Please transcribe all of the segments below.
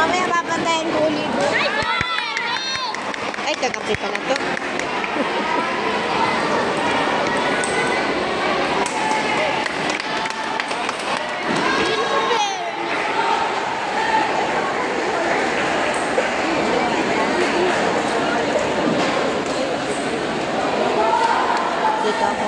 Mamaya papantayin ko ulit. Ay, kagabi pala to. Dito ako.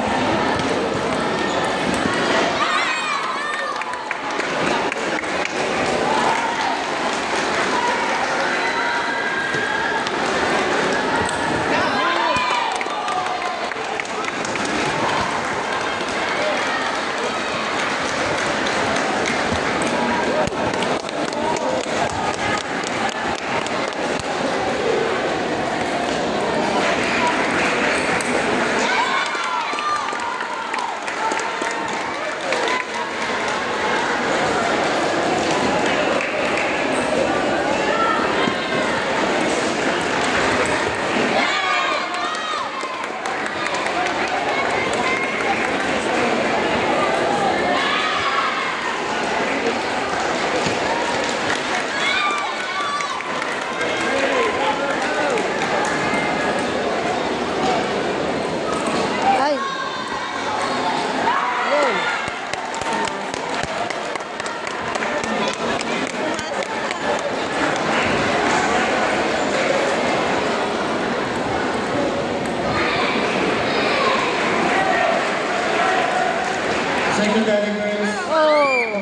Secondary girls. Oh.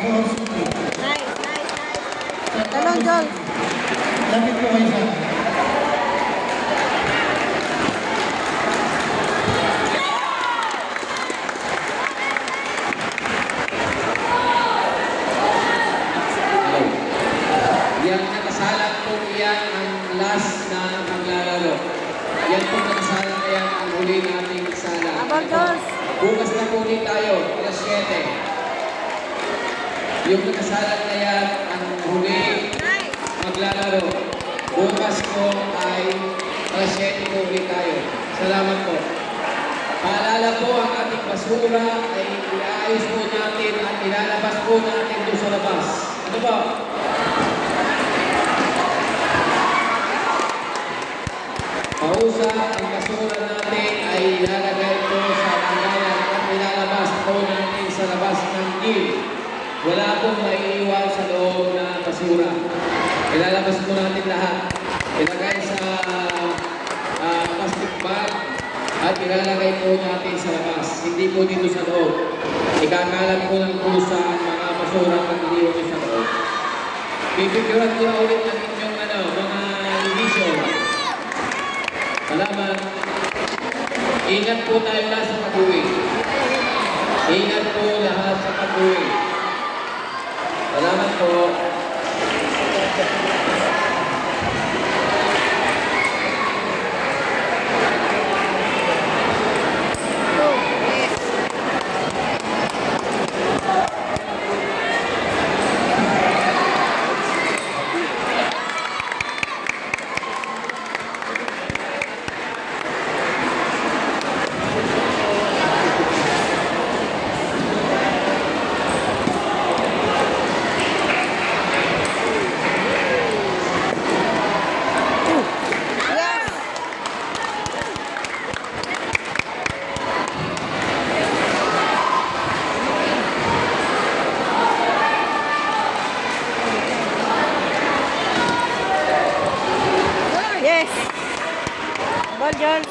Nice. Talon, Jol. Lapit po kayo sa akin. Yang nakasalang po yan ang last na maglalaro. Yan po nakasalang na yan ang huli nating sala. Bukas na po ulit tayo, alas 7. Yung nakasalang na yan ang huli maglalaro. Bukas po ay alas 7 po ulit tayo. Salamat po. Paalala po, ang ating basura ay iaayos po natin at ilalabas po natin doon sa labas. Ano ba? Pausa, ang basura natin ay ilalagay po sa langayan at ilalabas po natin sa labas ng gilid. Wala pong maiiwan sa loob na basura. Ilalabas po natin lahat. Ilagay sa plastic bag at ilalagay po natin sa labas. Hindi po dito sa loob. Ikakalat po ng pusa ang mga basura pag iniwan nyo sa loob. Pipiguran ko na ulit ang inyong mga indisyon. Salamat. Ingat po tayo lahat sa pag-uwi. Ingat po lahat sa pag-uwi. Salamat po. Ball, John.